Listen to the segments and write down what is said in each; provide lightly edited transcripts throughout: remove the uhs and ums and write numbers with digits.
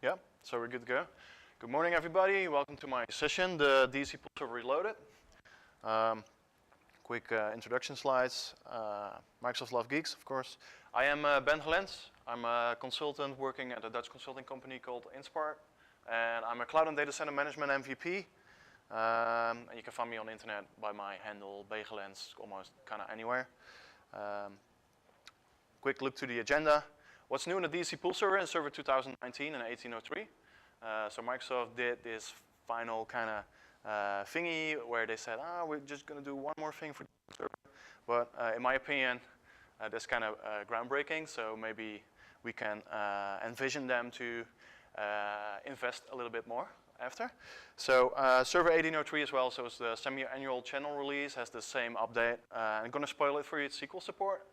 Yeah, so we're good to go. Good morning, everybody. Welcome to my session, the DSC Pool Server Reloaded. Quick introduction slides. Microsoft Love Geeks, of course. I am Ben Gelens. I'm a consultant working at a Dutch consulting company called Inspire. And I'm a Cloud and Data Center Management MVP. And you can find me on the internet by my handle, bgelens, almost kind of anywhere. Quick look to the agenda. What's new in the DSC Pool Server in Server 2019 and 1803? So Microsoft did this final kind of thingy where they said, we're just going to do one more thing for the server. But in my opinion, that's kind of groundbreaking. So maybe we can envision them to invest a little bit more after. So Server 1803 as well, so it's the semi-annual channel release, has the same update. I'm going to spoil it for you, it's SQL support.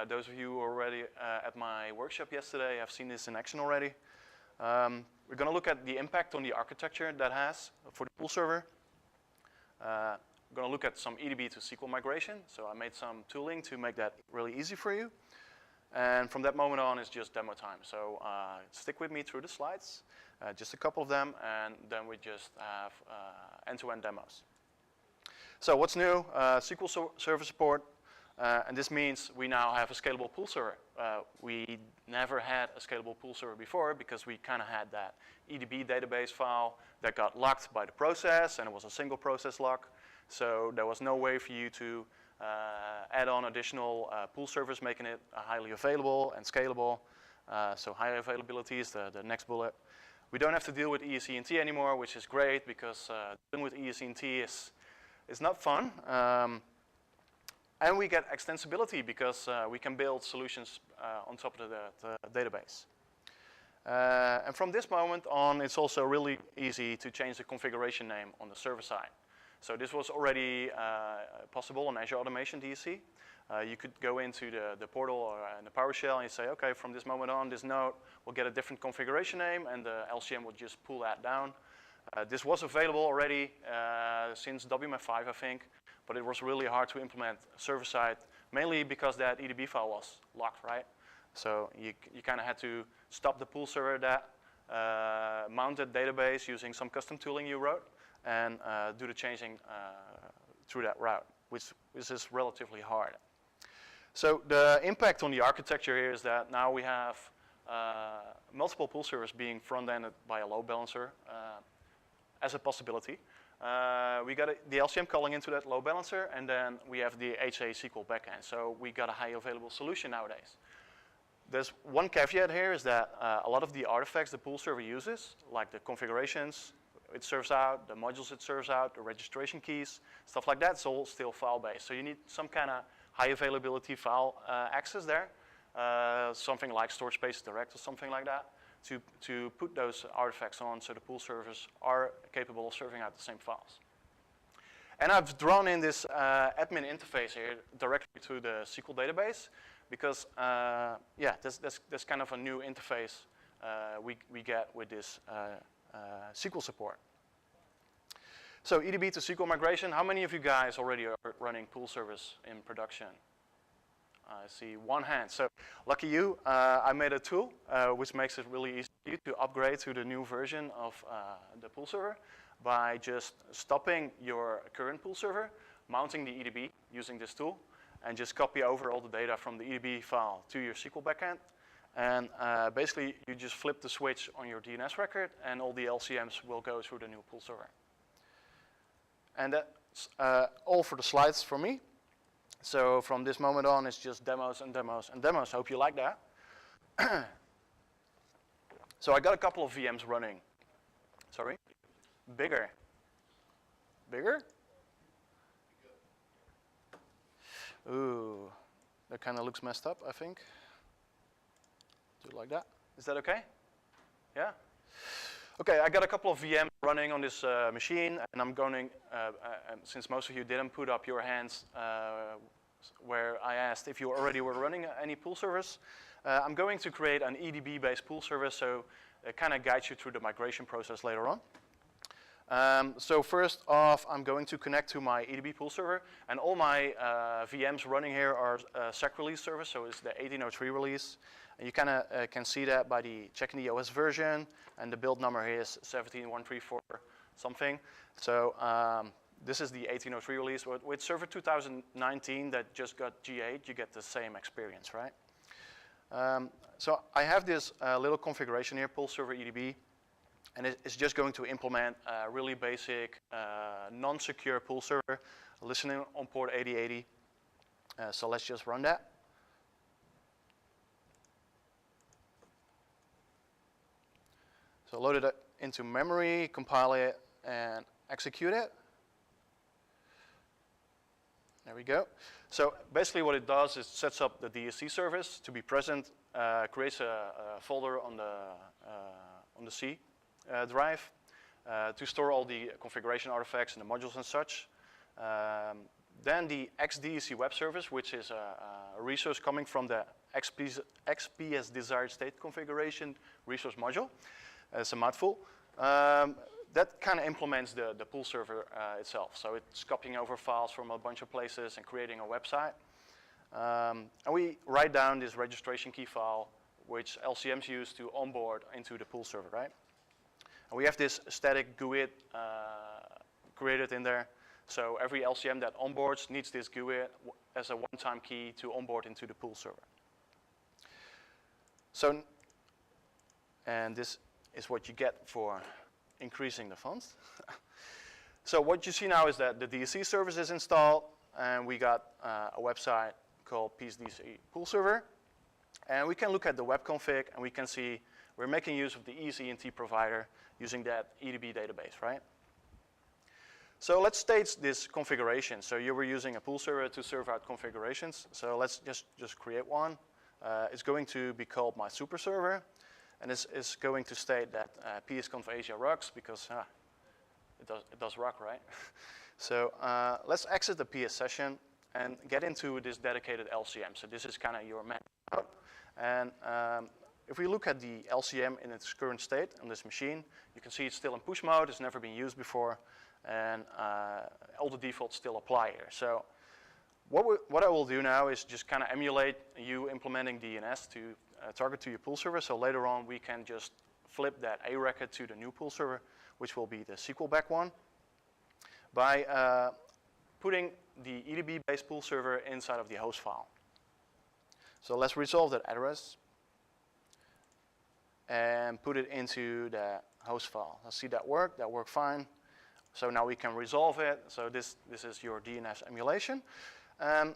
Those of you who were already at my workshop yesterday have seen this in action already. We're going to look at the impact on the architecture that has for the pool server. We're going to look at some EDB to SQL migration. So I made some tooling to make that really easy for you. And from that moment on, it's just demo time. So stick with me through the slides, just a couple of them, and then we just have end-to-end demos. So what's new? SQL Server support. And this means we now have a scalable pool server. We never had a scalable pool server before because we kind of had that EDB database file that got locked by the process, and it was a single process lock. So there was no way for you to add on additional pool servers, making it highly available and scalable. So high availability is the next bullet. We don't have to deal with ESENT anymore, which is great because dealing with ESENT is not fun. And we get extensibility because we can build solutions on top of the database. And from this moment on, it's also really easy to change the configuration name on the server side. So this was already possible on Azure Automation DSC. You could go into the portal or in the PowerShell and you say, okay, from this moment on, this node will get a different configuration name, and the LCM will just pull that down. This was available already since WMF5, I think. But it was really hard to implement server-side, mainly because that EDB file was locked, right? So you kind of had to stop the pool server that mounted database using some custom tooling you wrote and do the changing through that route, which is relatively hard. So the impact on the architecture here is that now we have multiple pool servers being front-ended by a load balancer as a possibility. We got the LCM calling into that load balancer, and then we have the HA SQL backend. So we got a high available solution nowadays. There's one caveat here is that a lot of the artifacts the pool server uses, like the configurations it serves out, the modules it serves out, the registration keys, stuff like that, it's all still file-based. So you need some kind of high availability file access there, something like Storage Space Direct or something like that, to put those artifacts on so the pool servers are capable of serving out the same files. And I've drawn in this admin interface here directly to the SQL database because, yeah, that's kind of a new interface we get with this SQL support. So EDB to SQL migration, how many of you guys already are running pool servers in production? I see one hand. So lucky you, I made a tool which makes it really easy for you to upgrade to the new version of the pool server by just stopping your current pool server, mounting the EDB using this tool, and just copy over all the data from the EDB file to your SQL backend. And basically, you just flip the switch on your DNS record, and all the LCMs will go through the new pool server. And that's all for the slides for me. So from this moment on, it's just demos and demos and demos. Hope you like that. So I got a couple of VMs running. Sorry? Bigger. Bigger? Ooh, that kind of looks messed up, I think. Do it like that. Is that okay? Yeah? Okay, I got a couple of VMs running on this machine, and I'm going, since most of you didn't put up your hands where I asked if you already were running any pool servers, I'm going to create an EDB-based pool server, so it kind of guides you through the migration process later on. So first off, I'm going to connect to my EDB pool server, and all my VMs running here are SEC release servers, so it's the 1803 release. And you kind of can see that by checking the OS version, and the build number here is 17134 something. So this is the 1803 release. With Server 2019 that just got G8, you get the same experience, right? So I have this little configuration here, pull server EDB, and it's just going to implement a really basic non-secure pull server listening on port 8080. So let's just run that. So load it into memory, compile it, and execute it. There we go. So basically what it does is sets up the DSC service to be present, creates a folder on the C drive to store all the configuration artifacts and the modules and such. Then the XDSC web service, which is a resource coming from the XPS desired state configuration resource module. It's a mouthful. That kind of implements the pull server itself. So it's copying over files from a bunch of places and creating a website. And we write down this registration key file, which LCMs use to onboard into the pull server, right? And we have this static GUID created in there. So every LCM that onboards needs this GUID as a one-time key to onboard into the pull server. So, and this is what you get for increasing the fonts. So what you see now is that the DSC service is installed, and we got a website called PSDC Pull Server. And we can look at the web config, and we can see we're making use of the ESENT provider using that EDB database, right? So let's stage this configuration. So you were using a pull server to serve out configurations. So let's just create one. It's going to be called my super server. And it's going to state that psconf Asia rocks because it does rock, right? So let's exit the PS session and get into this dedicated LCM. So this is kind of your map. And if we look at the LCM in its current state on this machine, you can see it's still in push mode. It's never been used before. And all the defaults still apply here. So what I will do now is just kind of emulate you implementing DNS to target to your pull server. So later on, we can just flip that A record to the new pull server, which will be the SQL back one, by putting the EDB-based pull server inside of the host file. So let's resolve that address and put it into the host file. Let's see that work. That worked fine. So now we can resolve it. So this is your DNS emulation. And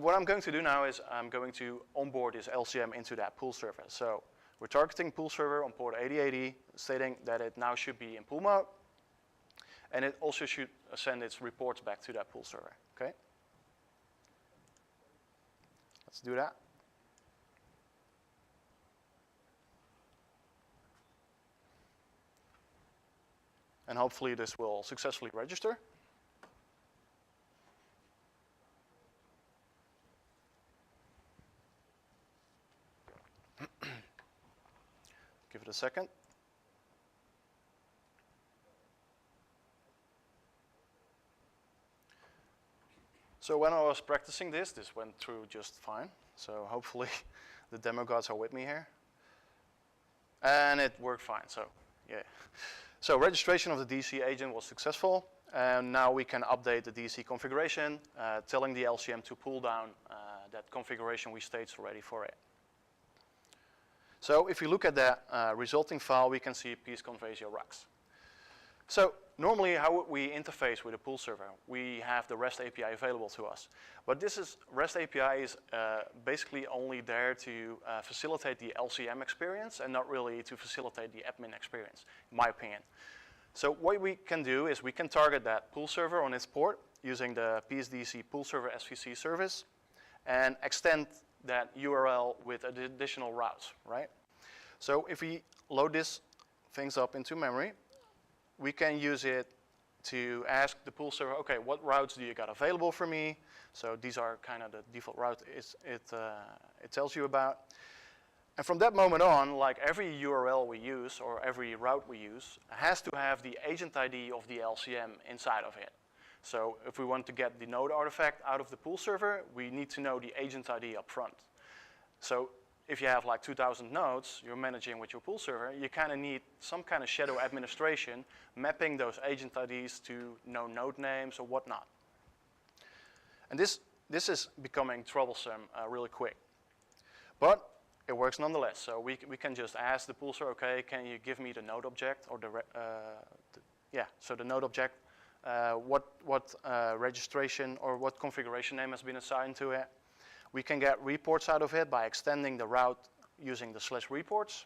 what I'm going to do now is I'm going to onboard this LCM into that pull server. So we're targeting pull server on port 8080, stating that it now should be in pull mode. And it also should send its reports back to that pull server, okay? Let's do that. And hopefully this will successfully register. Give it a second. So when I was practicing this went through just fine. So hopefully the demo gods are with me here. And it worked fine, so yeah. So registration of the DSC agent was successful. And now we can update the DSC configuration, telling the LCM to pull down that configuration we staged already for it. So if you look at that resulting file, we can see psconf Asia rocks. So normally how would we interface with a pull server? We have the REST API available to us. But this is, REST API is basically only there to facilitate the LCM experience and not really to facilitate the admin experience, in my opinion. So what we can do is we can target that pull server on its port using the PSDC pull server SVC service and extend that URL with additional routes, right? So if we load these things up into memory, we can use it to ask the pull server, okay, what routes do you got available for me? So these are kind of the default routes it tells you about. And from that moment on, like every URL we use or every route we use has to have the agent ID of the LCM inside of it. So if we want to get the node artifact out of the pull server, we need to know the agent ID up front. So if you have like 2,000 nodes you're managing with your pool server, you kind of need some kind of shadow administration, mapping those agent IDs to known node names or whatnot. And this is becoming troublesome really quick. But it works nonetheless. So we can just ask the pool server, okay, can you give me the node object, or the node object, what registration or what configuration name has been assigned to it. We can get reports out of it by extending the route using the /reports.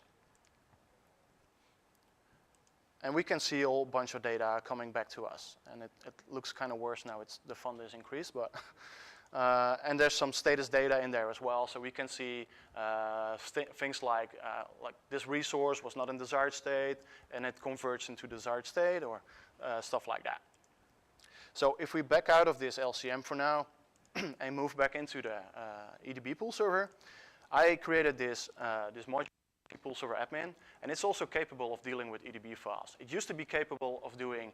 And we can see a whole bunch of data coming back to us. And it looks kind of worse now, the font is increased, but and there's some status data in there as well. So we can see things like this resource was not in desired state and it converts into desired state, or stuff like that. So if we back out of this LCM for now, and move back into the EDB pool server, I created this module, pool server admin, and it's also capable of dealing with EDB files. It used to be capable of doing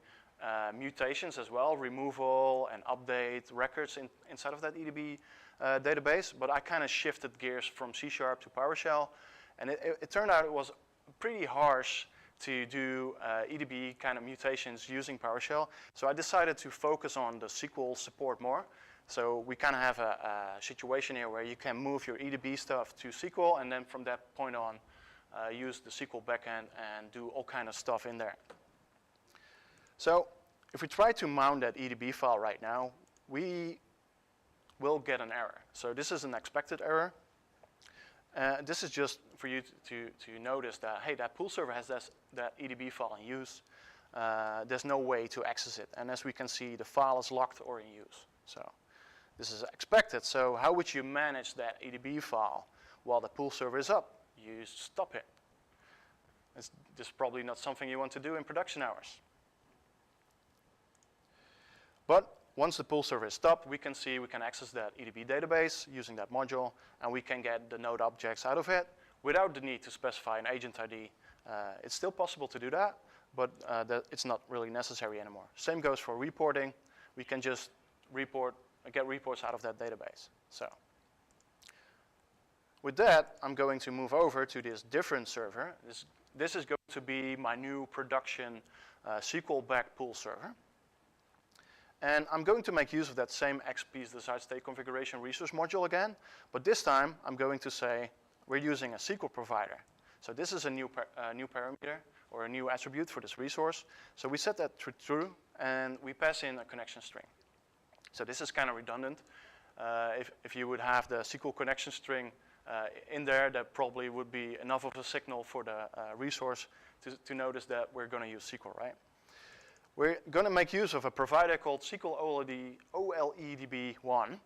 mutations as well, removal and update records inside of that EDB database, but I kind of shifted gears from C# to PowerShell, and it turned out it was pretty harsh to do EDB kind of mutations using PowerShell, so I decided to focus on the SQL support more. So we kind of have a situation here where you can move your EDB stuff to SQL, and then from that point on, use the SQL backend and do all kind of stuff in there. So if we try to mount that EDB file right now, we will get an error. So this is an expected error. This is just for you to notice that, hey, that pool server has that EDB file in use. There's no way to access it. And as we can see, the file is locked or in use. So this is expected. So how would you manage that EDB file while the pool server is up? You stop it. This is probably not something you want to do in production hours. But once the pool server is stopped, we can access that EDB database using that module, and we can get the node objects out of it without the need to specify an agent ID. It's still possible to do that, but it's not really necessary anymore. Same goes for reporting. We can just get reports out of that database. So with that, I'm going to move over to this different server. This is going to be my new production SQL-backed pool server. And I'm going to make use of that same XP's desired state configuration resource module again, but this time I'm going to say we're using a SQL provider. So this is a new parameter or a new attribute for this resource. So we set that to true, and we pass in a connection string. So this is kind of redundant. If you would have the SQL connection string in there, that probably would be enough of a signal for the resource to notice that we're going to use SQL, right? We're going to make use of a provider called SQL OLEDB1,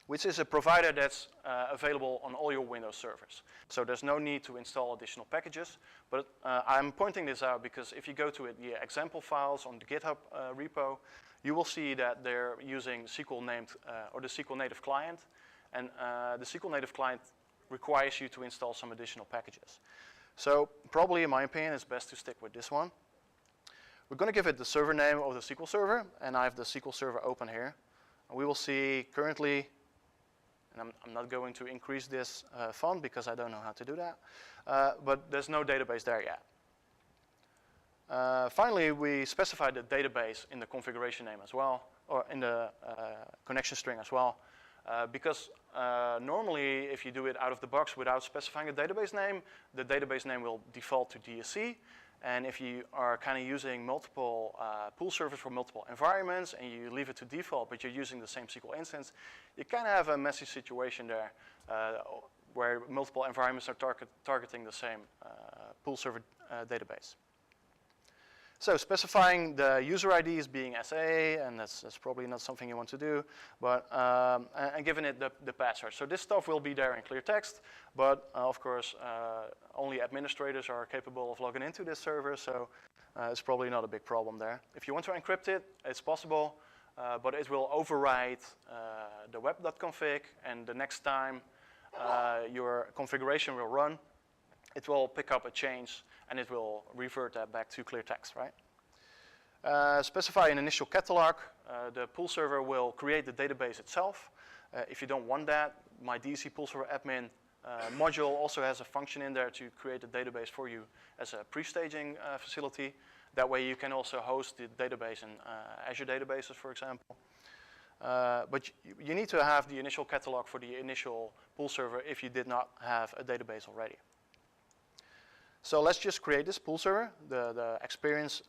which is a provider that's available on all your Windows servers. So there's no need to install additional packages, but I'm pointing this out because if you go to the example files on the GitHub repo, you will see that they're using SQL named, or the SQL native client, and the SQL native client requires you to install some additional packages. So probably, in my opinion, it's best to stick with this one. We're going to give it the server name of the SQL server, and I have the SQL server open here. And we will see currently, and I'm not going to increase this font because I don't know how to do that, but there's no database there yet. Finally, we specified the database in the configuration name as well, or in the connection string as well, because normally if you do it out of the box without specifying a database name, the database name will default to DSC. And if you are kind of using multiple pool servers for multiple environments and you leave it to default, but you're using the same SQL instance, you kind of have a messy situation there where multiple environments are targeting the same pool server database. So specifying the user ID as being SA, and that's probably not something you want to do, but and giving it the password. So this stuff will be there in clear text, but of course only administrators are capable of logging into this server, so it's probably not a big problem there. If you want to encrypt it, it's possible, but it will override the web.config, and the next time your configuration will run, it will pick up a change and it will revert that back to clear text, right? Specify an initial catalog. The pool server will create the database itself. If you don't want that, my DSC pool server admin module also has a function in there to create a database for you as a pre-staging facility. That way you can also host the database in Azure databases, for example. But you need to have the initial catalog for the initial pool server if you did not have a database already. So let's just create this pool server. The experience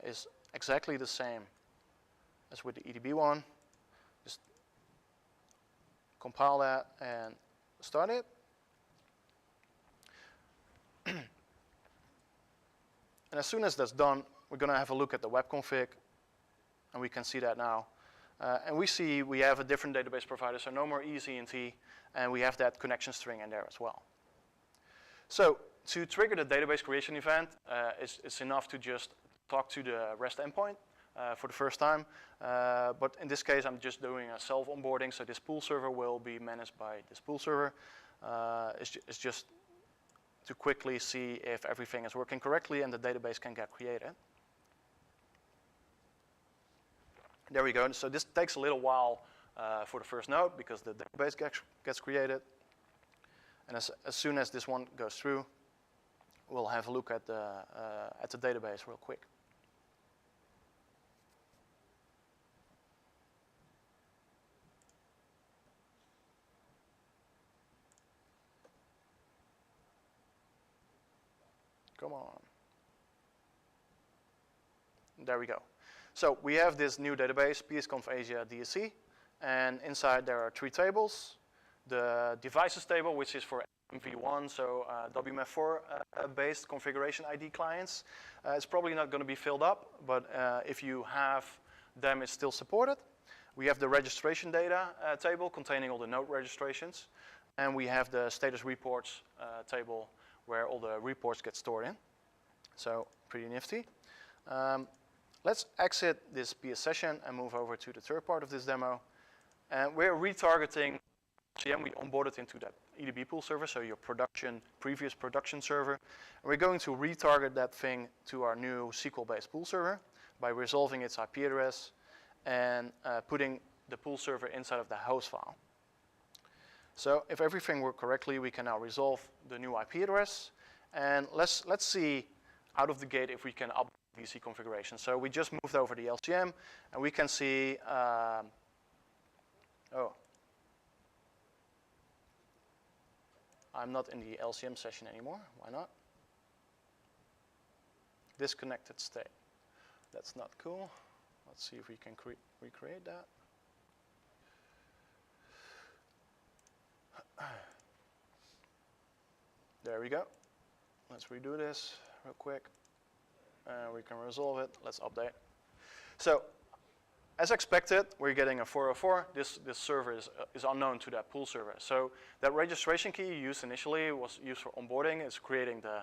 is exactly the same as with the EDB one. Just compile that and start it. And as soon as that's done, we're going to have a look at the web config, and we can see that now. And we see we have a different database provider, so no more ECNT, and we have that connection string in there as well. So to trigger the database creation event, it's enough to just talk to the REST endpoint for the first time. But in this case, I'm just doing a self-onboarding, so this pool server will be managed by this pool server. It's just to quickly see if everything is working correctly and the database can get created. There we go. So this takes a little while for the first node because the database gets created. And as soon as this one goes through, we'll have a look at the database real quick. Come on. There we go. So we have this new database, PSConf Asia DSC, and inside there are 3 tables. The devices table, which is for MV1, so WMF4 based configuration ID clients. It's probably not going to be filled up, but if you have them, it's still supported. We have the registration data table containing all the node registrations, and we have the status reports table where all the reports get stored in. So pretty nifty. Let's exit this PS session and move over to the third part of this demo. And we're retargeting LCM. We onboarded into that EDB pool server, so your previous production server. And we're going to retarget that thing to our new SQL-based pool server by resolving its IP address and putting the pool server inside of the host file. So if everything worked correctly, we can now resolve the new IP address. And let's see out of the gate if we can update DSC configuration. So we just moved over the LCM, and we can see, oh, I'm not in the LCM session anymore. Why not? Disconnected state. That's not cool. Let's see if we can recreate that. There we go. Let's redo this real quick. We can resolve it. Let's update. So, as expected, we're getting a 404. This server is unknown to that pool server. So that registration key you used initially was used for onboarding. It's creating the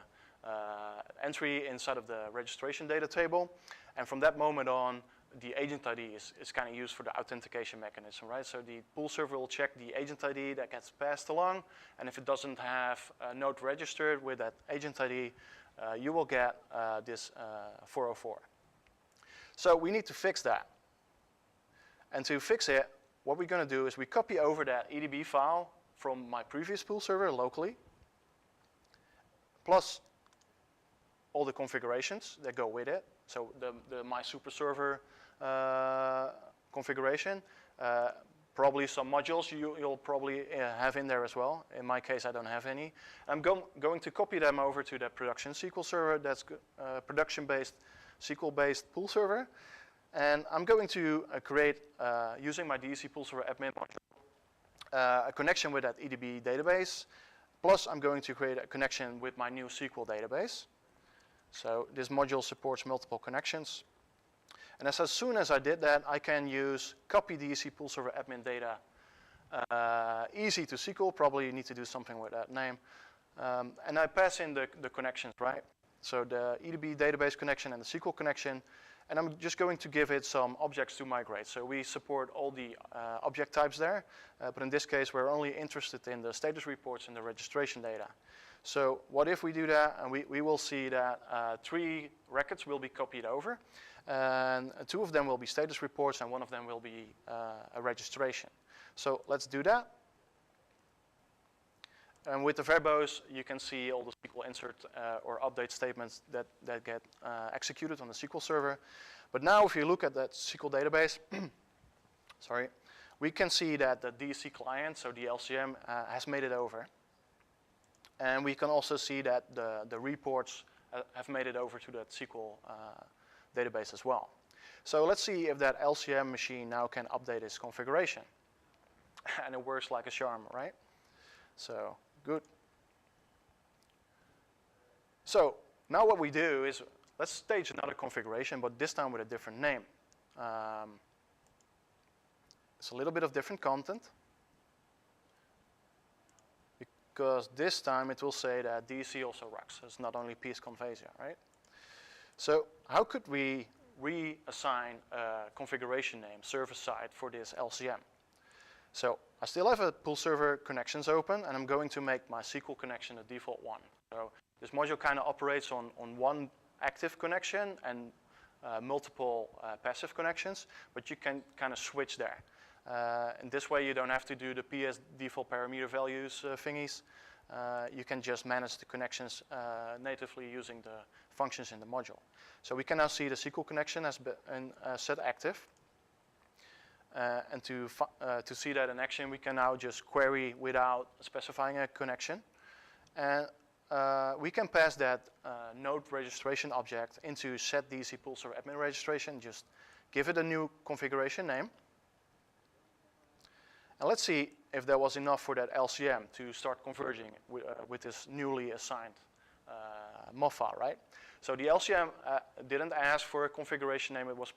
entry inside of the registration data table. And from that moment on, the agent ID is kind of used for the authentication mechanism, right? So the pool server will check the agent ID that gets passed along, and if it doesn't have a node registered with that agent ID, you will get this 404. So we need to fix that. And to fix it, what we're going to do is we copy over that EDB file from my previous pool server locally, plus all the configurations that go with it. So the my super server configuration, probably some modules you'll probably have in there as well. In my case, I don't have any. I'm going to copy them over to the production SQL server. That's production-based, SQL-based pool server. And I'm going to create, using my DSC pool server admin module, a connection with that EDB database. Plus, I'm going to create a connection with my new SQL database. So this module supports multiple connections. And as soon as I did that, I can use copy DSC pool server admin data easy to SQL. Probably need to do something with that name. And I pass in the connections, right? So the EDB database connection and the SQL connection. And I'm just going to give it some objects to migrate. So we support all the object types there. But in this case, we're only interested in the status reports and the registration data. So what if we do that? And we will see that 3 records will be copied over. And 2 of them will be status reports, and 1 of them will be a registration. So let's do that. And with the verbose, you can see all the SQL insert or update statements that get executed on the SQL server. But now if you look at that SQL database, sorry, we can see that the DSC client, so the LCM, has made it over. And we can also see that the reports have made it over to that SQL database as well. So let's see if that LCM machine now can update its configuration. And it works like a charm, right? So, good. So, now what we do is, let's stage another configuration, but this time with a different name. It's a little bit of different content, because this time it will say that DSC also rocks. It's not only PSConf Asia, right? So, how could we reassign a configuration name, server-side, for this LCM? So I still have a pool server connections open, and I'm going to make my SQL connection the default one. So this module kind of operates on one active connection and multiple passive connections, but you can kind of switch there. And this way you don't have to do the PS default parameter values thingies. You can just manage the connections natively using the functions in the module. So we can now see the SQL connection has been set active. And to see that in action, we can now just query without specifying a connection. And we can pass that node registration object into setDSC pool server admin registration. Just give it a new configuration name. And let's see if there was enough for that LCM to start converging with this newly assigned MOV file, right? So the LCM didn't ask for a configuration name it was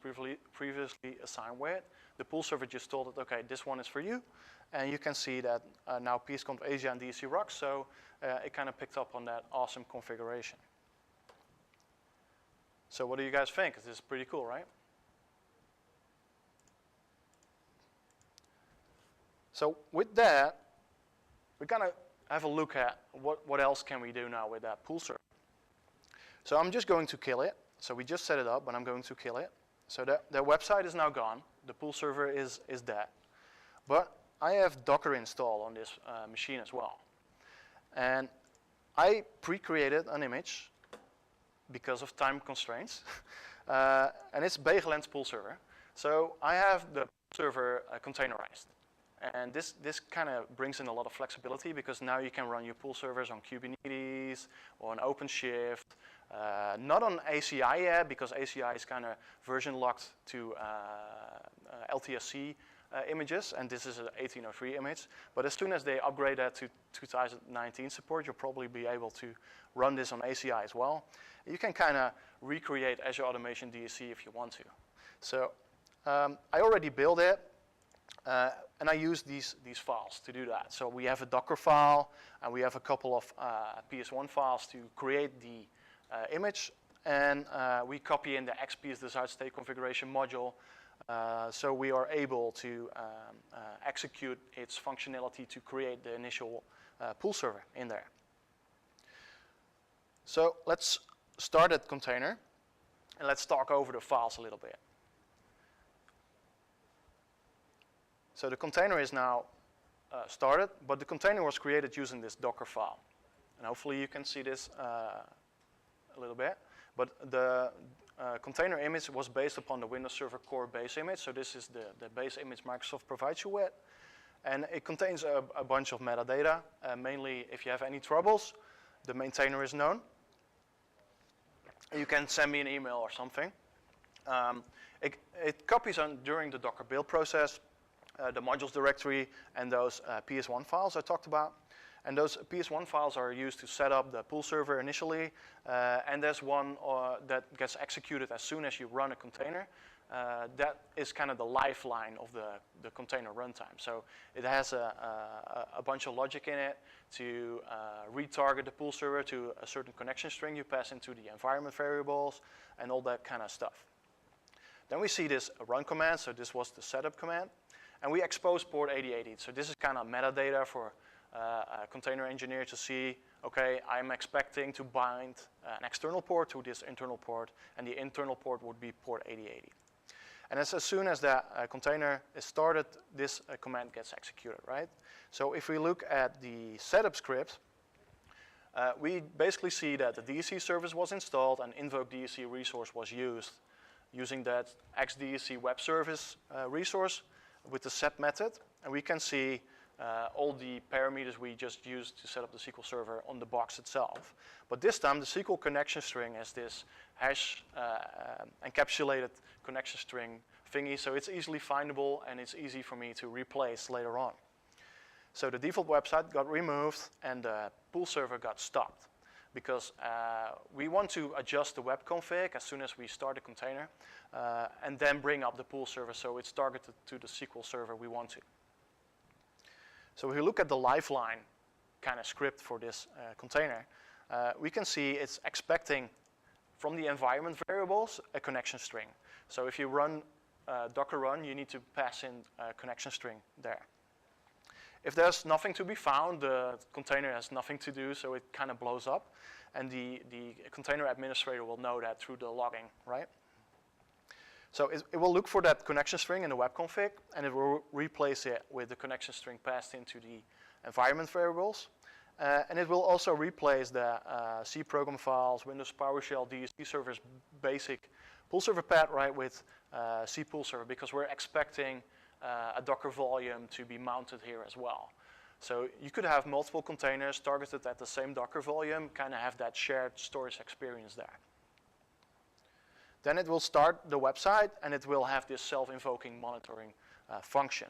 previously assigned with. The pool server just told it, okay, this one is for you. And you can see that now PSConf Asia and DSC rocks, so it kind of picked up on that awesome configuration. So what do you guys think? This is pretty cool, right? So with that, we're going to have a look at what else can we do now with that pool server. So I'm just going to kill it. So we just set it up, but I'm going to kill it. So the website is now gone. The pool server is dead. But I have Docker installed on this machine as well. And I pre-created an image because of time constraints. And it's Gelens pool server. So I have the server containerized. And this kind of brings in a lot of flexibility because now you can run your pool servers on Kubernetes or on OpenShift. Not on ACI yet because ACI is kind of version locked to LTSC images, and this is an 1803 image. But as soon as they upgrade that to 2019 support, you'll probably be able to run this on ACI as well. You can kind of recreate Azure Automation DSC if you want to. So I already built it. And I use these files to do that. So we have a Docker file, and we have a couple of PS1 files to create the image, and we copy in the XPS desired state configuration module, so we are able to execute its functionality to create the initial pool server in there. So let's start that container, and let's talk over the files a little bit. So the container is now started, but the container was created using this Docker file. And hopefully you can see this a little bit. But the container image was based upon the Windows Server Core base image. So this is the base image Microsoft provides you with. And it contains a bunch of metadata. Mainly, if you have any troubles, the maintainer is known. You can send me an email or something. It copies on during the Docker build process. The modules directory and those PS1 files I talked about. And those PS1 files are used to set up the pool server initially. And there's one that gets executed as soon as you run a container. That is kind of the lifeline of the container runtime. So it has a bunch of logic in it to retarget the pool server to a certain connection string you pass into the environment variables and all that kind of stuff. Then we see this run command. So this was the setup command. And we expose port 8080. So this is kind of metadata for a container engineer to see, okay, I'm expecting to bind an external port to this internal port, and the internal port would be port 8080. And as soon as that container is started, this command gets executed, right? So if we look at the setup script, we basically see that the DSC service was installed and invoke DSC resource was used using that xDSC web service resource with the set method. And we can see all the parameters we just used to set up the SQL server on the box itself. But this time the SQL connection string is this hash encapsulated connection string thingy, so it's easily findable and it's easy for me to replace later on. So the default website got removed and the pool server got stopped because we want to adjust the web config as soon as we start the container and then bring up the pool server so it's targeted to the SQL server we want to. So if we look at the lifeline kind of script for this container, we can see it's expecting from the environment variables a connection string. So if you run Docker run, you need to pass in a connection string there. If there's nothing to be found, the container has nothing to do, so it kind of blows up. And the container administrator will know that through the logging, right? So it will look for that connection string in the web config, and it will replace it with the connection string passed into the environment variables. And it will also replace the C program files, Windows PowerShell, DSC servers, basic pool server path, right, with C pool server, because we're expecting a Docker volume to be mounted here as well. So you could have multiple containers targeted at the same Docker volume, kind of have that shared storage experience there. Then it will start the website and it will have this self-invoking monitoring function.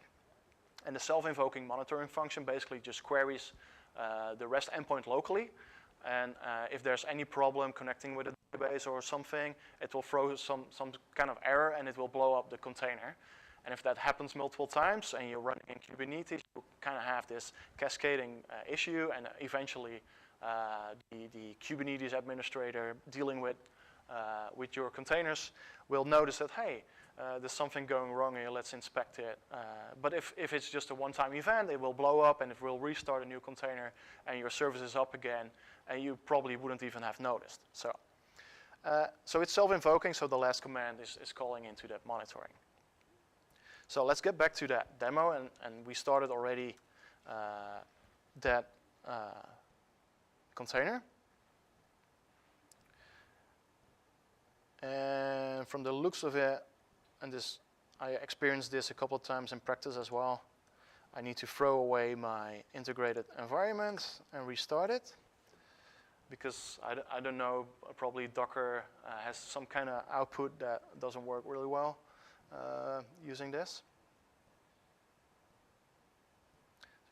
And the self-invoking monitoring function basically just queries the REST endpoint locally, and if there's any problem connecting with a database or something, it will throw some kind of error and it will blow up the container. And if that happens multiple times and you're running in Kubernetes, you kind of have this cascading issue, and eventually the Kubernetes administrator dealing with your containers will notice that, hey, there's something going wrong here, let's inspect it. But if it's just a one-time event, it will blow up and it will restart a new container and your service is up again, and you probably wouldn't even have noticed. So it's self-invoking, so the last command is calling into that monitoring. So let's get back to that demo, and we started already that container. And from the looks of it, and I experienced this a couple of times in practice as well, I need to throw away my integrated environment and restart it, because I don't know, probably Docker has some kind of output that doesn't work really well using this.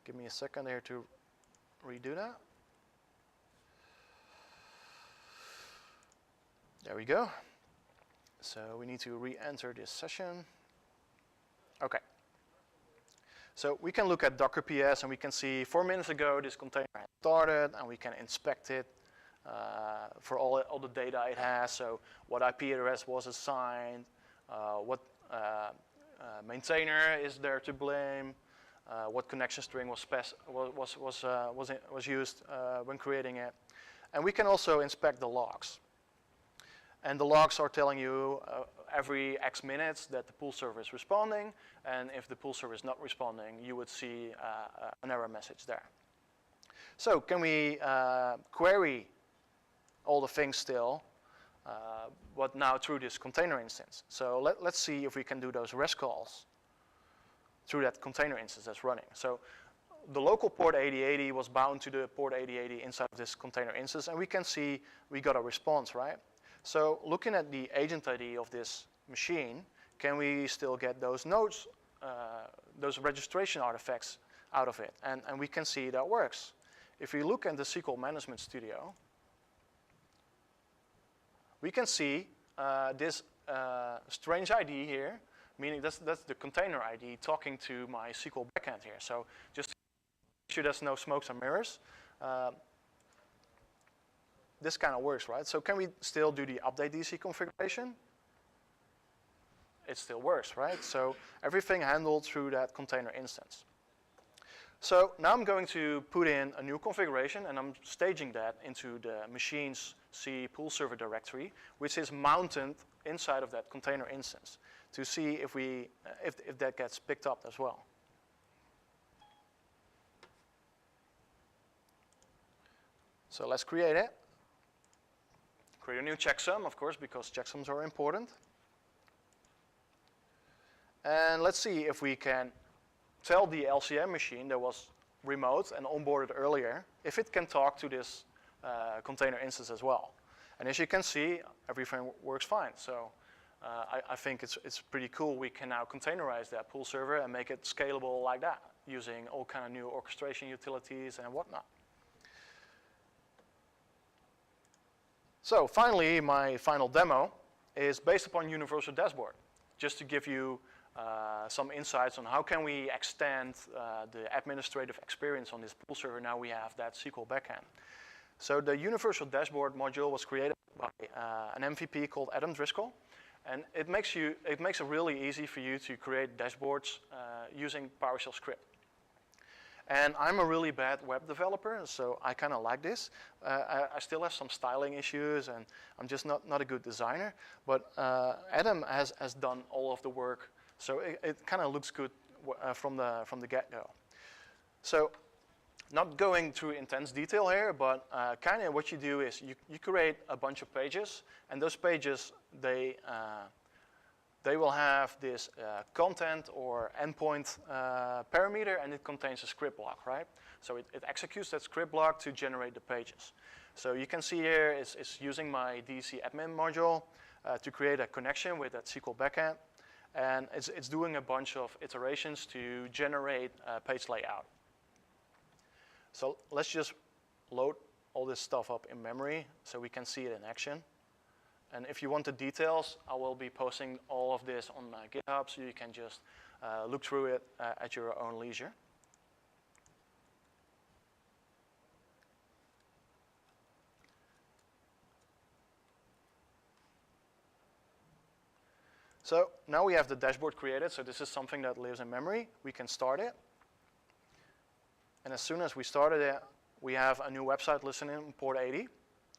Give me a second here to redo that. There we go. So we need to re-enter this session. Okay. So we can look at Docker PS and we can see 4 minutes ago this container has started, and we can inspect it for all the data it has. So what IP address was assigned, what maintainer is there to blame, what connection string was used when creating it, and we can also inspect the logs. And the logs are telling you every X minutes that the pool server is responding, and if the pool server is not responding, you would see an error message there. So can we query all the things still, but now through this container instance? So let's see if we can do those REST calls through that container instance that's running. So the local port 8080 was bound to the port 8080 inside of this container instance, and we can see we got a response, right? So looking at the agent ID of this machine, can we still get those nodes, those registration artifacts out of it? And we can see that works. If we look at the SQL Management Studio, we can see this strange ID here, meaning that's the container ID talking to my SQL backend here. So just to make sure there's no smokes and mirrors, this kind of works, right? So can we still do the update DSC configuration? It still works, right? So everything handled through that container instance. So now I'm going to put in a new configuration, and I'm staging that into the machine's C pool server directory, which is mounted inside of that container instance. to see if if that gets picked up as well. So let's create it. Create a new checksum, of course, because checksums are important. And let's see if we can tell the LCM machine that was remote and onboarded earlier, if it can talk to this container instance as well. And as you can see, everything works fine. So I think it's pretty cool. We can now containerize that pool server and make it scalable like that, using all kind of new orchestration utilities and whatnot. So finally, my final demo is based upon Universal Dashboard, just to give you some insights on how can we extend the administrative experience on this pool server. Now we have that SQL backend. So the Universal Dashboard module was created by an MVP called Adam Driscoll, and it makes it really easy for you to create dashboards using PowerShell script. And I'm a really bad web developer, so I kind of like this. I still have some styling issues, and I'm just not a good designer. But Adam has done all of the work, so it kind of looks good from the get-go. So, not going through intense detail here, but kind of what you do is you create a bunch of pages, and those pages they will have this content or endpoint parameter, and it contains a script block, right? So it executes that script block to generate the pages. So you can see here it's using my DSC admin module to create a connection with that SQL backend, and it's doing a bunch of iterations to generate a page layout. So let's just load all this stuff up in memory so we can see it in action. And if you want the details, I will be posting all of this on GitHub, so you can just look through it at your own leisure. So now we have the dashboard created, so this is something that lives in memory. We can start it. And as soon as we started it, we have a new website listening port 80.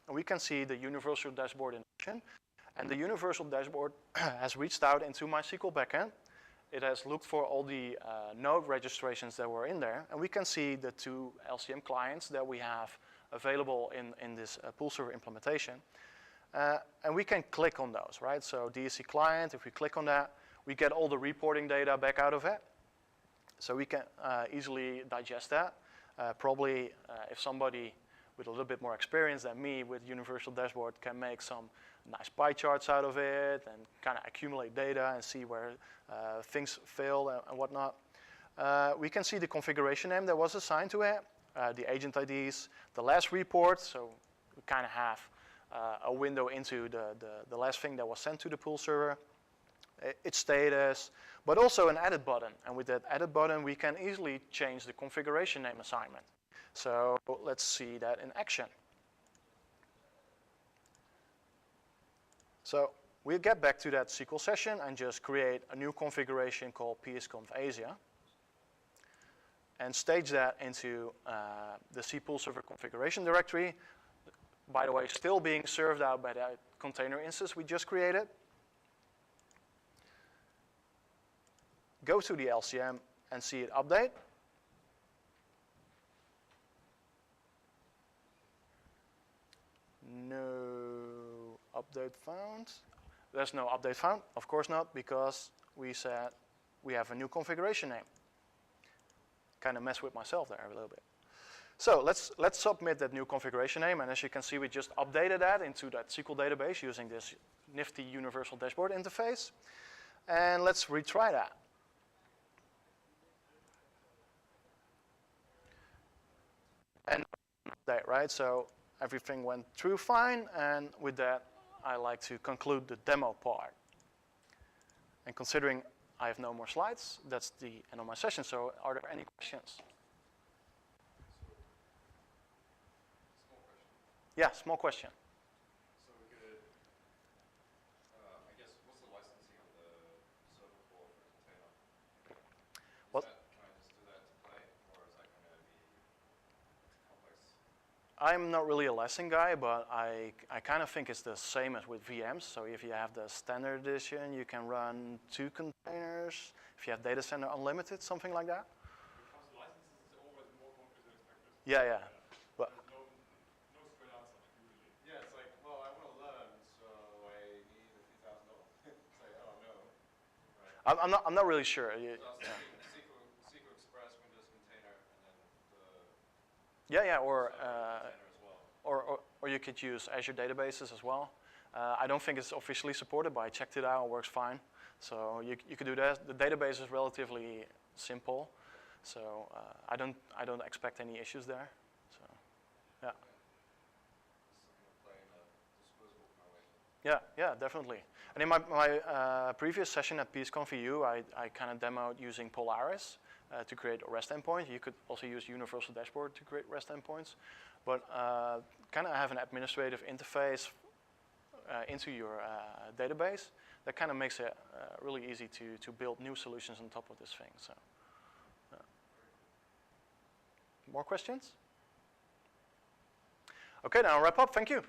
And we can see the Universal Dashboard in action. And the Universal Dashboard has reached out into my SQL backend. It has looked for all the node registrations that were in there. And we can see the 2 LCM clients that we have available in this pool server implementation. And we can click on those, right? So DSC client, if we click on that, we get all the reporting data back out of it. So we can easily digest that. Probably if somebody with a little bit more experience than me with Universal Dashboard can make some nice pie charts out of it and kind of accumulate data and see where things fail and whatnot. We can see the configuration name that was assigned to it, the agent IDs, the last report, so we kind of have a window into the last thing that was sent to the pool server, its status, but also an edit button. And with that edit button, we can easily change the configuration name assignment. So let's see that in action. So we'll get back to that SQL session and just create a new configuration called psconf Asia and stage that into the cpool server configuration directory. By the way, still being served out by that container instance we just created. Go to the LCM and see it update. No update found. There's no update found. Of course not, because we said we have a new configuration name. Kind of mess with myself there a little bit. So let's submit that new configuration name, and as you can see, we just updated that into that SQL database using this nifty Universal Dashboard interface. And let's retry that. And that, right? So everything went through fine, and with that, I like to conclude the demo part. And considering I have no more slides, that's the end of my session. So are there any questions? Yeah, small question. So we could, I guess, what's the licensing on the server for container? What? Can I just do that to play, or is that going to be complex? I'm not really a lesson guy, but I kind of think it's the same as with VMs. So if you have the standard edition, you can run 2 containers. If you have data center unlimited, something like that. When it comes to licenses, it's always more complex than expected. Yeah. But There's no straight answer, usually. Yeah, it's like, well, I want to learn, so I need a few $1,000. It's like, oh no. Right. I'm not really sure. So SQL Express, Windows Container, and then the Yeah, or container as well. or you could use Azure databases as well. I don't think it's officially supported, but I checked it out. It works fine. So you could do that. The database is relatively simple, so I don't expect any issues there. So yeah. Yeah, definitely. And in my previous session at PSConf.eu, I kind of demoed using Polaris to create a REST endpoint. You could also use Universal Dashboard to create REST endpoints. But kind of have an administrative interface into your database that kind of makes it really easy to build new solutions on top of this thing. So, more questions? Okay, then I'll wrap up. Thank you.